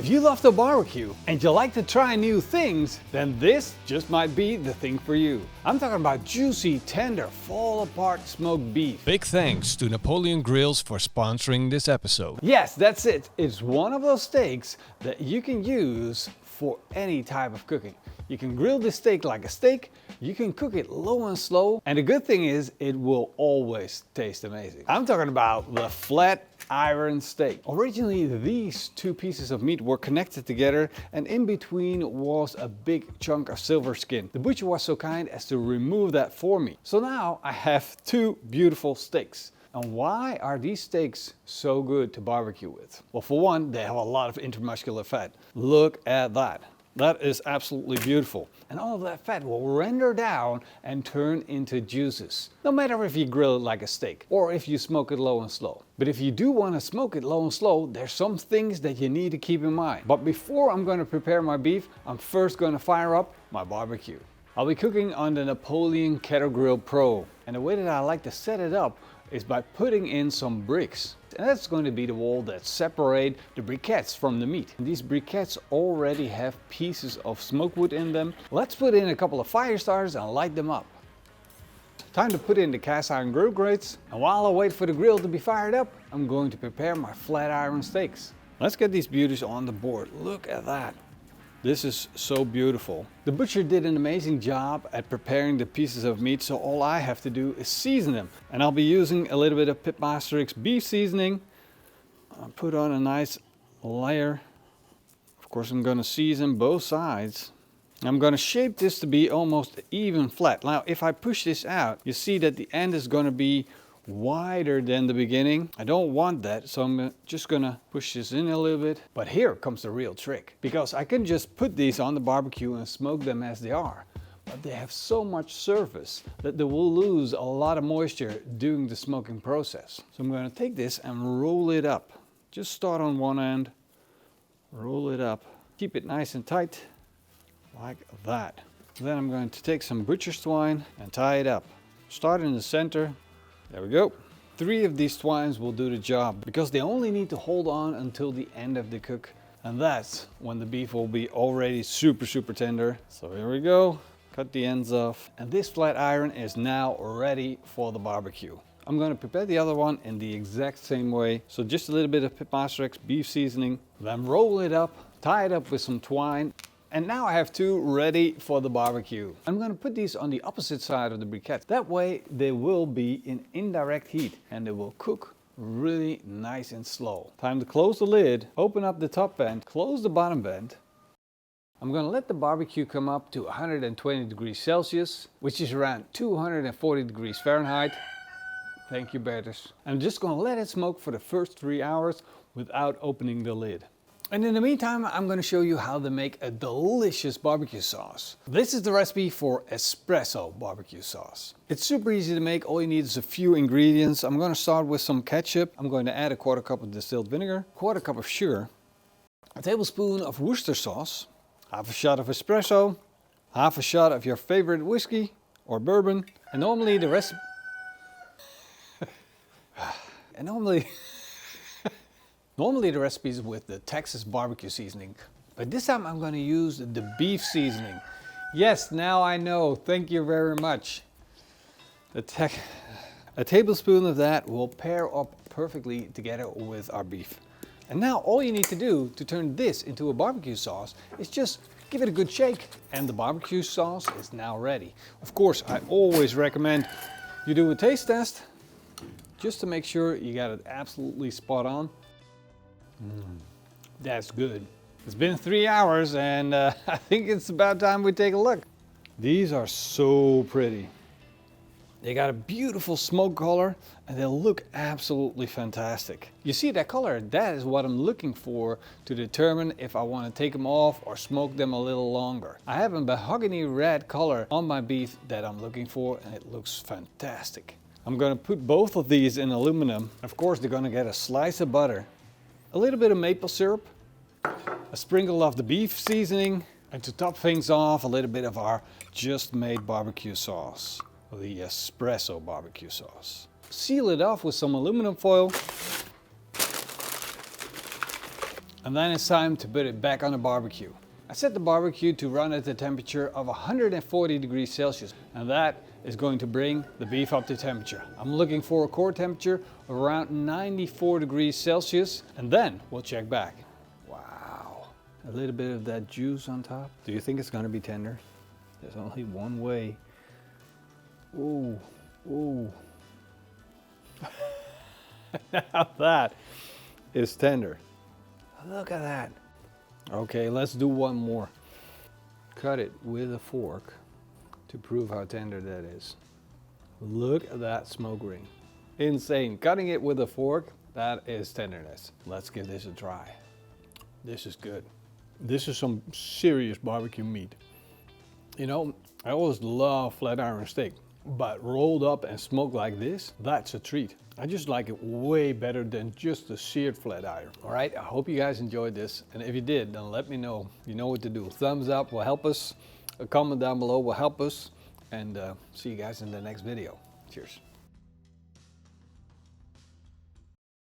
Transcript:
If you love to barbecue and you like to try new things, then this just might be the thing for you. I'm talking about juicy, tender, fall-apart smoked beef. Big thanks to Napoleon Grills for sponsoring this episode. Yes, that's it. It's one of those steaks that you can use for any type of cooking. You can grill this steak like a steak, you can cook it low and slow, and the good thing is it will always taste amazing. I'm talking about the flat iron steak. Originally, these two pieces of meat were connected together, and in between was a big chunk of silver skin. The butcher was so kind as to remove that for me. So now I have two beautiful steaks. And why are these steaks so good to barbecue with? Well, for one, they have a lot of intermuscular fat. Look at that. That is absolutely beautiful. And all of that fat will render down and turn into juices. No matter if you grill it like a steak or if you smoke it low and slow. But if you do want to smoke it low and slow, there's some things that you need to keep in mind. But before I'm going to prepare my beef, I'm first going to fire up my barbecue. I'll be cooking on the Napoleon Kettle Grill Pro. And the way that I like to set it up is by putting in some bricks. And that's going to be the wall that separate the briquettes from the meat. And these briquettes already have pieces of smoke wood in them. Let's put in a couple of fire starters and light them up. Time to put in the cast iron grill grates. And while I wait for the grill to be fired up, I'm going to prepare my flat iron steaks. Let's get these beauties on the board. Look at that. This is so beautiful. The butcher did an amazing job at preparing the pieces of meat, so all I have to do is season them. And I'll be using a little bit of PITMASTERX beef seasoning. I'll put on a nice layer. Of course, I'm going to season both sides. I'm going to shape this to be almost even flat. Now, if I push this out, you see that the end is going to be wider than the beginning. I don't want that, so I'm just gonna push this in a little bit. But here comes the real trick, because I can just put these on the barbecue and smoke them as they are. But they have so much surface that they will lose a lot of moisture during the smoking process. So I'm going to take this and roll it up. Just start on one end, roll it up, keep it nice and tight, like that. Then I'm going to take some butcher's twine and tie it up. Start in the center. There we go. 3 of these twines will do the job because they only need to hold on until the end of the cook. And that's when the beef will be already super tender. So here we go. Cut the ends off. And this flat iron is now ready for the barbecue. I'm going to prepare the other one in the exact same way. So just a little bit of PITMASTERX beef seasoning. Then roll it up, tie it up with some twine. And now I have 2 ready for the barbecue. I'm going to put these on the opposite side of the briquette. That way they will be in indirect heat and they will cook really nice and slow. Time to close the lid, open up the top vent, close the bottom vent. I'm going to let the barbecue come up to 120 degrees Celsius, which is around 240 degrees Fahrenheit. Thank you, Bertus. I'm just going to let it smoke for the first 3 hours without opening the lid. And in the meantime, I'm going to show you how to make a delicious barbecue sauce. This is the recipe for espresso barbecue sauce. It's super easy to make. All you need is a few ingredients. I'm going to start with some ketchup. I'm going to add a 1/4 cup of distilled vinegar, 1/4 cup of sugar, a tablespoon of Worcester sauce, 1/2 shot of espresso, 1/2 shot of your favorite whiskey or bourbon. And normally the recipe... Normally the recipe is with the Texas barbecue seasoning, but this time I'm going to use the beef seasoning. Yes, now I know. Thank you very much. A tablespoon of that will pair up perfectly together with our beef. And now all you need to do to turn this into a barbecue sauce is just give it a good shake, and the barbecue sauce is now ready. Of course, I always recommend you do a taste test just to make sure you got it absolutely spot on. That's good. It's been 3 hours and I think it's about time we take a look. These are so pretty. They got a beautiful smoke color and they look absolutely fantastic. You see that color? That is what I'm looking for to determine if I want to take them off or smoke them a little longer. I have a mahogany red color on my beef that I'm looking for and it looks fantastic. I'm going to put both of these in aluminum. Of course, they're going to get a slice of butter, a little bit of maple syrup, a sprinkle of the beef seasoning, and to top things off, a little bit of our just made barbecue sauce, the espresso barbecue sauce. Seal it off with some aluminum foil And then it's time to put it back on the barbecue. I set the barbecue to run at the temperature of 140 degrees Celsius, and that is going to bring the beef up to temperature. I'm looking for a core temperature of around 94 degrees Celsius, and then we'll check back. Wow, a little bit of that juice on top. Do you think it's gonna be tender? There's only one way. Ooh, ooh. Now that is tender. Look at that. Okay, let's do one more. Cut it with a fork to prove how tender that is. Look at that smoke ring. Insane. Cutting it with a fork, that is tenderness. Let's give this a try. This is good. This is some serious barbecue meat. You know, I always love flat iron steak, but rolled up and smoked like this, that's a treat. I just like it way better than just the seared flat iron. All right, I hope you guys enjoyed this. And if you did, then let me know. You know what to do. Thumbs up will help us. A comment down below will help us. And see you guys in the next video. Cheers.